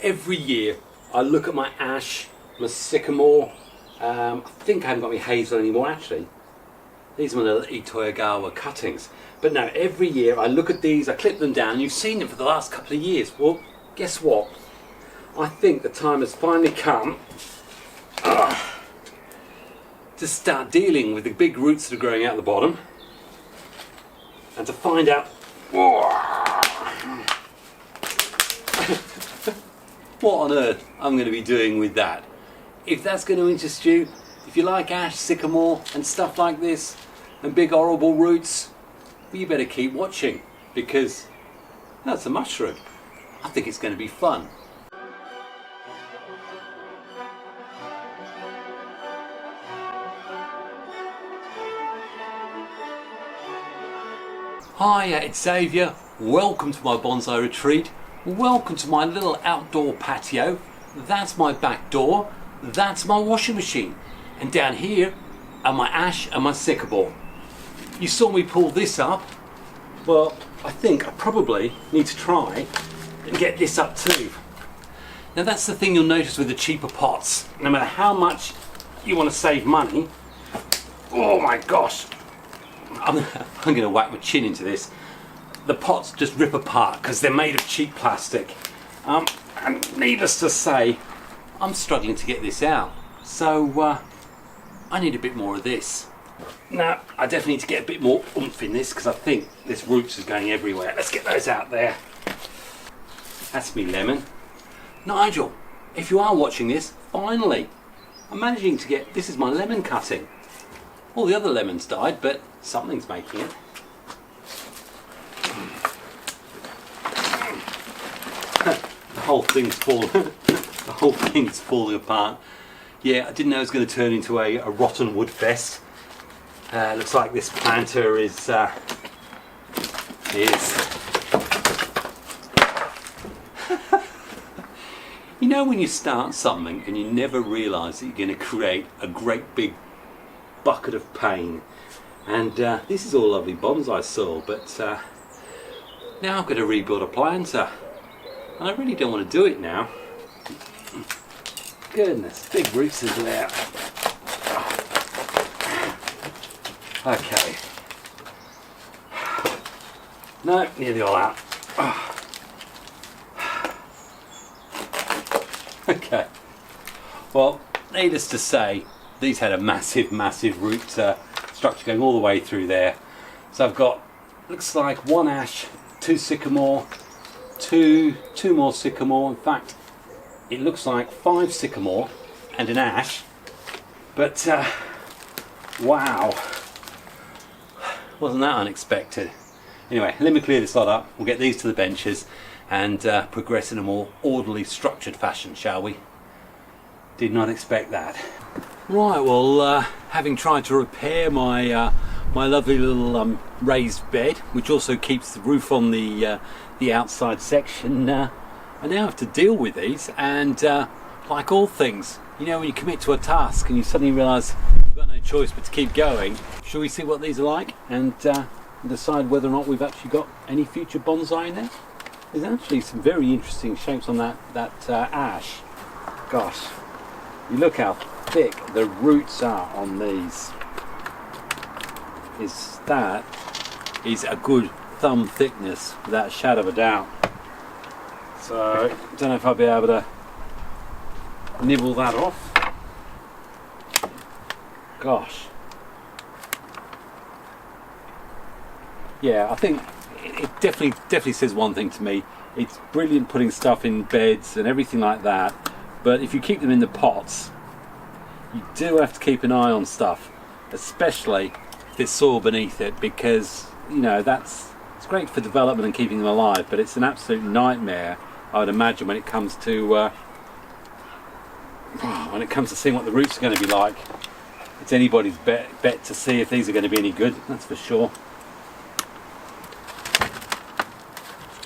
every year I look at my ash, my sycamore. I think I haven't got any hazel anymore actually. These are my little Itoyagawa cuttings. But no, every year I look at these, I clip them down. You've seen them for the last couple of years. Well, guess what? I think the time has finally come to start dealing with the big roots that are growing out the bottom and to find out what on earth I'm going to be doing with that. If that's going to interest you, if you like ash, sycamore and stuff like this and big horrible roots, well, you better keep watching, because that's a mushroom. I think it's going to be fun. Hi, it's Xavier. Welcome to my bonsai retreat. Welcome to my little outdoor patio. That's my back door. That's my washing machine. And down here are my ash and my sycamore. You saw me pull this up. Well, I think I probably need to try and get this up too. Now that's the thing you'll notice with the cheaper pots. No matter how much you want to save money, oh my gosh, I'm going to whack my chin into this. The pots just rip apart because they're made of cheap plastic. And needless to say, I'm struggling to get this out. So I need a bit more of this. Now, I definitely need to get a bit more oomph in this because I think this roots is going everywhere. Let's get those out there. That's me lemon. Nigel, if you are watching this, finally, I'm managing to get, this is my lemon cutting. All the other lemons died, but something's making it. The whole thing's falling. The whole thing's falling apart. Yeah, I didn't know it was going to turn into a rotten wood fest. Looks like this planter is you know when you start something and you never realise that you're going to create a great big bucket of pain. And this is all lovely bonsai soil, but now I've got to rebuild a planter. And I really don't want to do it now. Goodness, big roots into there. Okay. No, nearly all out. Okay. Well, needless to say, these had a massive root structure going all the way through there. So I've got, looks like one ash, two sycamore, two more sycamore. In fact, it looks like 5 sycamore and an ash. But wow, wasn't that unexpected? Anyway, let me clear this lot up. We'll get these to the benches and progress in a more orderly, structured fashion, shall we? Did not expect that. Right, well, having tried to repair my my lovely little raised bed, which also keeps the roof on the outside section, I now have to deal with these. And like all things, you know, when you commit to a task and you suddenly realise you've got no choice but to keep going. Shall we see what these are like and decide whether or not we've actually got any future bonsai in there? There's actually some very interesting shapes on that ash. Gosh, you look how thick the roots are on these. That is a good thumb thickness, without a shadow of a doubt. So I don't know if I'll be able to nibble that off. Gosh. Yeah, I think it definitely says one thing to me. It's brilliant putting stuff in beds and everything like that, but if you keep them in the pots, you do have to keep an eye on stuff, especially if there's soil beneath it, because you know it's great for development and keeping them alive, but it's an absolute nightmare, I would imagine, when it comes to seeing what the roots are going to be like. It's anybody's bet to see if these are going to be any good, that's for sure.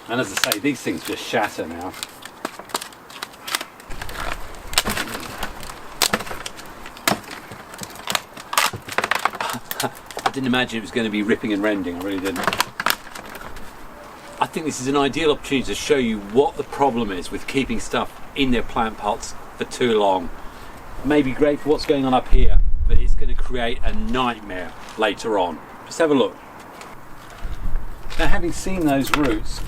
And as I say, these things just shatter now. I didn't imagine it was going to be ripping and rending, I really didn't. I think this is an ideal opportunity to show you what the problem is with keeping stuff in their plant pots for too long. It may be great for what's going on up here, but it's going to create a nightmare later on. Just have a look. Now, having seen those roots,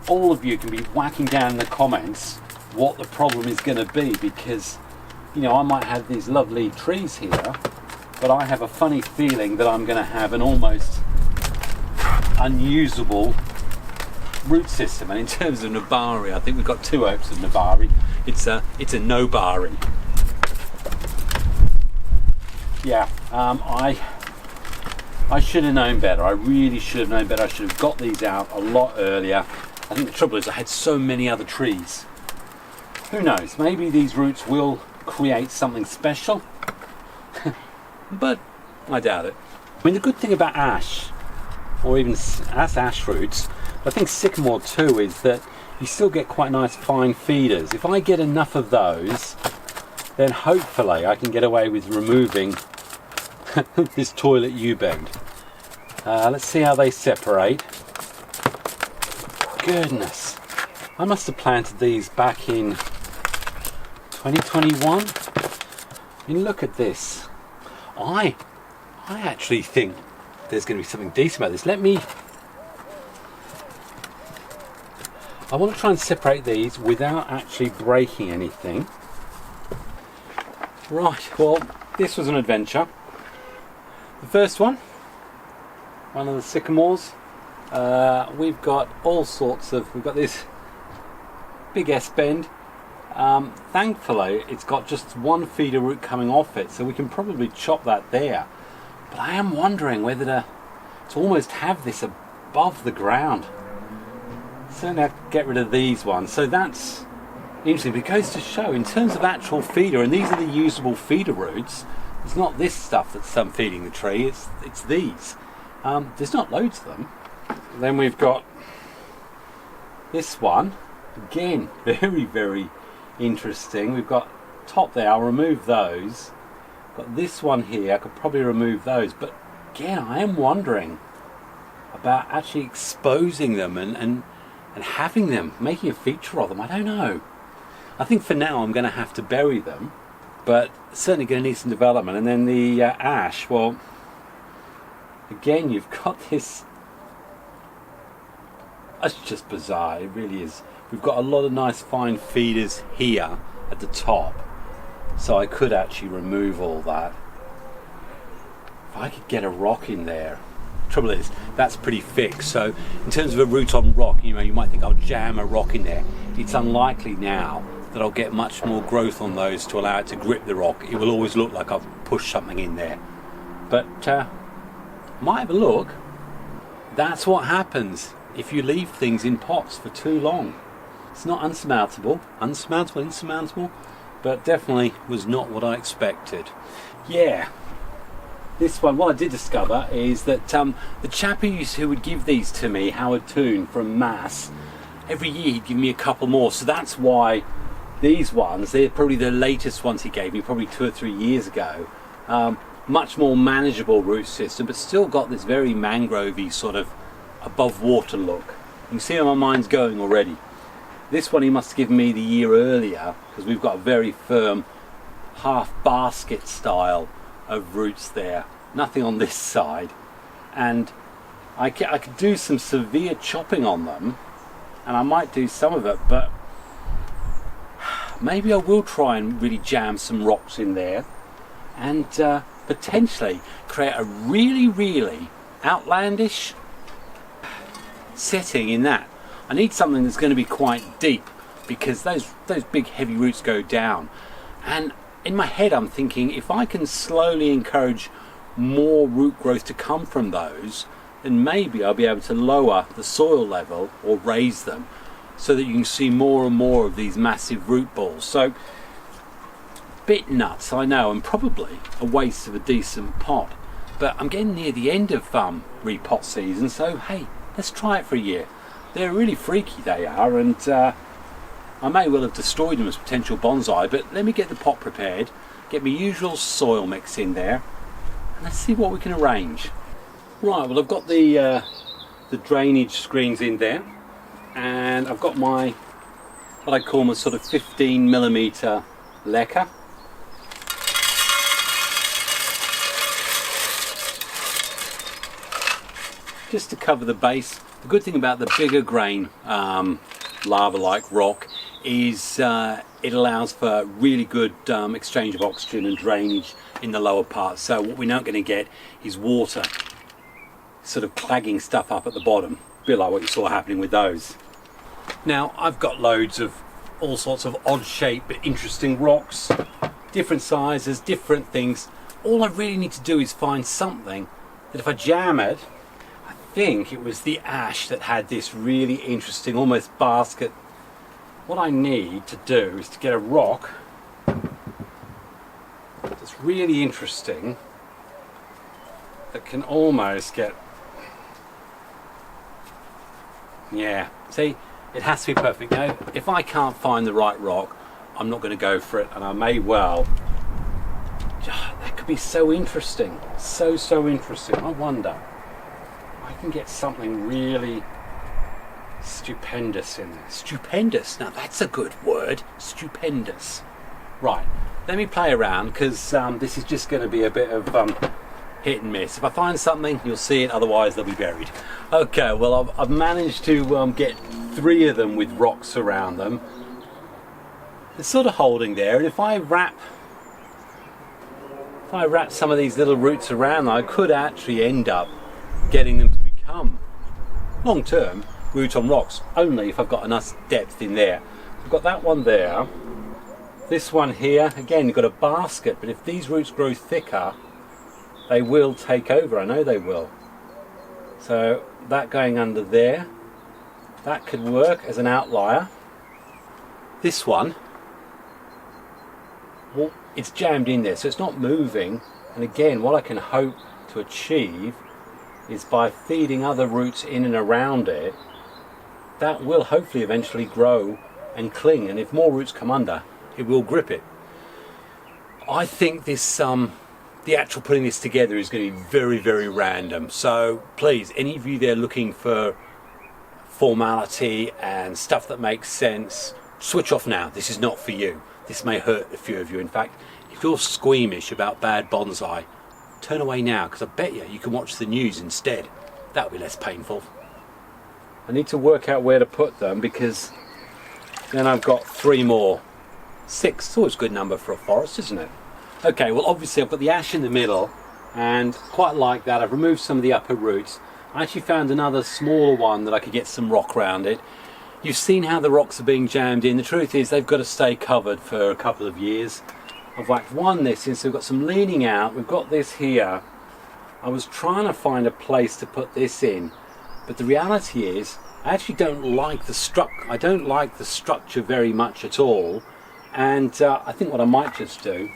all of you can be whacking down in the comments what the problem is going to be, because you know, I might have these lovely trees here, but I have a funny feeling that I'm going to have an almost unusable root system. And in terms of Nabari, I think we've got two hopes of Nabari. It's a Nobari. Yeah, I should have known better. I really should have known better. I should have got these out a lot earlier. I think the trouble is I had so many other trees. Who knows, maybe these roots will create something special, but I doubt it. I mean, the good thing about ash, or even as ash roots, I think sycamore too, is that you still get quite nice fine feeders. If I get enough of those, then hopefully I can get away with removing this toilet U-bend. Let's see how they separate. Goodness, I must have planted these back in 2021. I mean, look at this. I actually think there's going to be something decent about this. I want to try and separate these without actually breaking anything. Right, well, this was an adventure. The first one of the sycamores, we've got all sorts of, we've got this big S-bend. Thankfully it's got just one feeder root coming off it, so we can probably chop that there. But I am wondering whether to almost have this above the ground. Certainly have to get rid of these ones. So that's interesting, but it goes to show in terms of actual feeder, and these are the usable feeder roots. It's not this stuff that's feeding the tree, it's these. There's not loads of them. Then we've got this one, again, very, very interesting. We've got top there, I'll remove those. Got this one here, I could probably remove those, but again, I am wondering about actually exposing them and having them, making a feature of them. I don't know. I think for now I'm going to have to bury them, but certainly going to need some development. And then the ash, well, again, you've got this. It's just bizarre, it really is. We've got a lot of nice fine feeders here at the top, so I could actually remove all that. If I could get a rock in there. Trouble is, that's pretty fixed, so in terms of a root on rock, you know, you might think I'll jam a rock in there. It's unlikely now that I'll get much more growth on those to allow it to grip the rock. It will always look like I've pushed something in there. But might have a look. That's what happens if you leave things in pots for too long. It's not insurmountable, but definitely was not what I expected. Yeah. This one, what I did discover is that the chap who would give these to me, Howard Toon from Mass, every year he'd give me a couple more. So that's why these ones, they're probably the latest ones he gave me, probably 2 or 3 years ago. Much more manageable root system, but still got this very mangrovey sort of above water look. You can see where my mind's going already. This one he must have given me the year earlier, because we've got a very firm half basket style of roots there. Nothing on this side. And I could do some severe chopping on them, and I might do some of it, but maybe I will try and really jam some rocks in there and potentially create a really, really outlandish setting in that. I need something that's going to be quite deep, because those big heavy roots go down, and in my head I'm thinking if I can slowly encourage more root growth to come from those, then maybe I'll be able to lower the soil level or raise them so that you can see more and more of these massive root balls. So, bit nuts, I know, and probably a waste of a decent pot, but I'm getting near the end of repot season, so hey, let's try it for a year. They're really freaky, they are, and I may well have destroyed them as potential bonsai, but let me get the pot prepared, get my usual soil mix in there, and let's see what we can arrange. Right, well, I've got the drainage screens in there. and I've got my, what I call my sort of 15mm lacquer. Just to cover the base. The good thing about the bigger grain lava-like rock is it allows for really good exchange of oxygen and drainage in the lower part. So what we're not going to get is water sort of clagging stuff up at the bottom, a bit like what you saw happening with those. Now I've got loads of all sorts of odd shaped but interesting rocks, different sizes, different things. All I really need to do is find something that if I jam it, I think it was the ash that had this really interesting almost basket. What I need to do is to get a rock that's really interesting, that can almost get, yeah, see, it has to be perfect. Now, if I can't find the right rock, I'm not going to go for it, and I may well, that could be so interesting, so interesting. I wonder, I can get something really stupendous in there. Stupendous, now that's a good word, stupendous. Right, let me play around, because this is just going to be a bit of hit and miss. If I find something, you'll see it, otherwise they'll be buried. Okay, well I've managed to get 3 of them with rocks around them. They're sort of holding there, and if I wrap some of these little roots around them, I could actually end up getting them to become long term root on rocks, only if I've got enough depth in there. I've got that one there, this one here, again you've got a basket, but if these roots grow thicker, they will take over, I know they will. So that going under there, that could work as an outlier. This one, well, it's jammed in there, so it's not moving, and again what I can hope to achieve is by feeding other roots in and around it, that will hopefully eventually grow and cling, and if more roots come under, it will grip it. I think this the actual putting this together is going to be very random, so please, any of you there looking for formality and stuff that makes sense, switch off now. This is not for you. This may hurt a few of you. In fact, if you're squeamish about bad bonsai, turn away now, because I bet you can watch the news instead. That'll be less painful. I need to work out where to put them, because then I've got 3 more. 6, it's always a good number for a forest, isn't it? Okay, well obviously I've got the ash in the middle, and quite like that. I've removed some of the upper roots. I actually found another smaller one that I could get some rock around it. You've seen how the rocks are being jammed in. The truth is they've got to stay covered for a couple of years. I've whacked this in, so we've got some leaning out. We've got this here. I was trying to find a place to put this in, but the reality is I actually don't like the structure very much at all, and I think what I might just do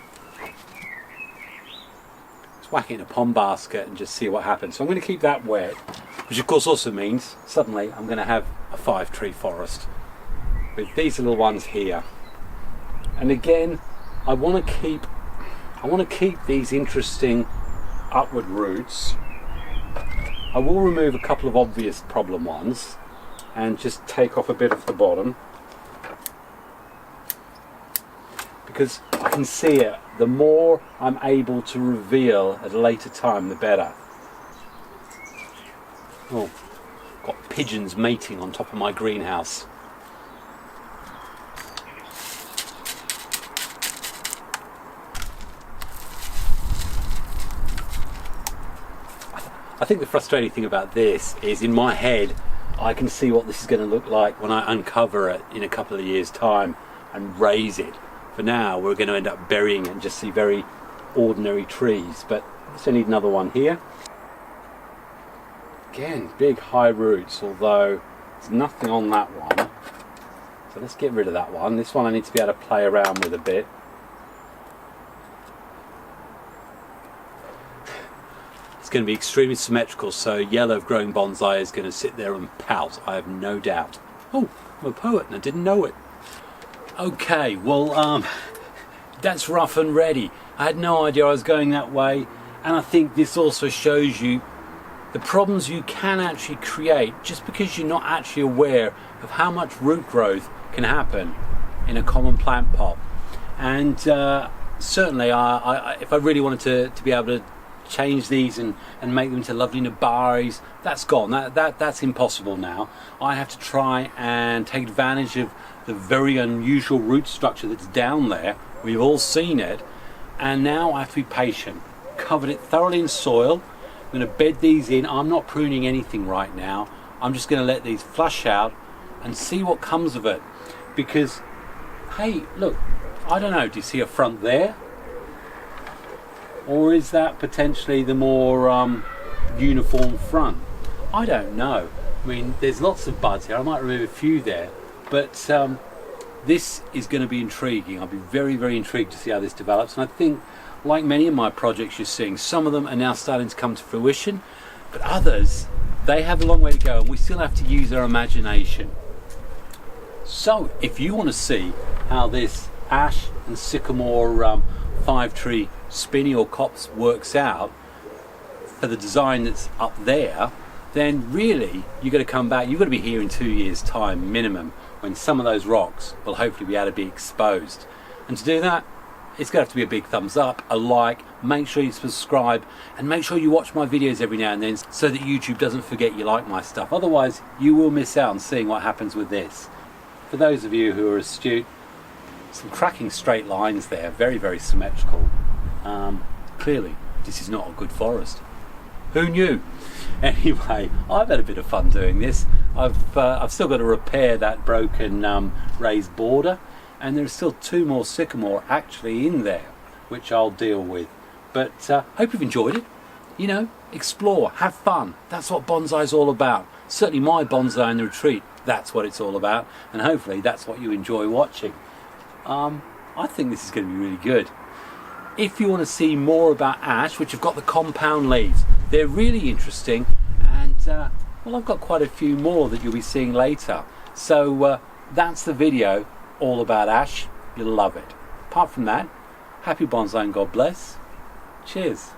is whack it in a pond basket and just see what happens. So I'm going to keep that wet, which of course also means suddenly I'm going to have a 5-tree forest with these little ones here. And again, I want to keep these interesting upward roots. I will remove a couple of obvious problem ones and just take off a bit of the bottom, because I can see it. The more I'm able to reveal at a later time, the better. Oh, got pigeons mating on top of my greenhouse. I think the frustrating thing about this is, in my head I can see what this is going to look like when I uncover it in a couple of years' time and raise it. For now we're going to end up burying it and just see very ordinary trees, but I still need another one here. Again, big high roots, although there's nothing on that one, so let's get rid of that one. This one I need to be able to play around with a bit. It's going to be extremely symmetrical, so yellow growing bonsai is going to sit there and pout, I have no doubt. Oh, I'm a poet and I didn't know it. Okay, well that's rough and ready. I had no idea I was going that way, and I think this also shows you the problems you can actually create just because you're not actually aware of how much root growth can happen in a common plant pot. And certainly if I really wanted to be able to change these and make them into lovely nabaris, that's gone. That's impossible now. I have to try and take advantage of the very unusual root structure that's down there. We've all seen it, and now I have to be patient. Covered it thoroughly in soil. I'm going to bed these in. I'm not pruning anything right now. I'm just going to let these flush out and see what comes of it. Because, hey, look, I don't know, do you see a front there? Or is that potentially the more uniform front? I don't know. I mean, there's lots of buds here. I might remove a few there. But this is going to be intriguing. I'll be very, very intrigued to see how this develops. And I think, like many of my projects you're seeing, some of them are now starting to come to fruition. But others, they have a long way to go. And we still have to use our imagination. So, if you want to see how this Ash and Sycamore 5-tree spinny or copse works out for the design that's up there, then really you've got to come back. You've got to be here in 2 years' time minimum, when some of those rocks will hopefully be able to be exposed. And to do that, it's going to have to be a big thumbs up, a like, make sure you subscribe, and make sure you watch my videos every now and then so that YouTube doesn't forget you like my stuff. Otherwise you will miss out on seeing what happens with this. For those of you who are astute, some cracking straight lines there, very, very symmetrical. Clearly this is not a good forest. Who knew? Anyway, I've had a bit of fun doing this. I've still got to repair that broken raised border, and there's still 2 more sycamore actually in there, which I'll deal with. But hope you've enjoyed it. You know, explore, have fun. That's what bonsai's all about. Certainly my bonsai in the retreat, that's what it's all about, and hopefully that's what you enjoy watching. I think this is going to be really good. If you want to see more about ash, which have got the compound leaves, they're really interesting, and well, I've got quite a few more that you'll be seeing later. So that's the video all about ash. You'll love it. Apart from that, happy bonsai and God bless. Cheers.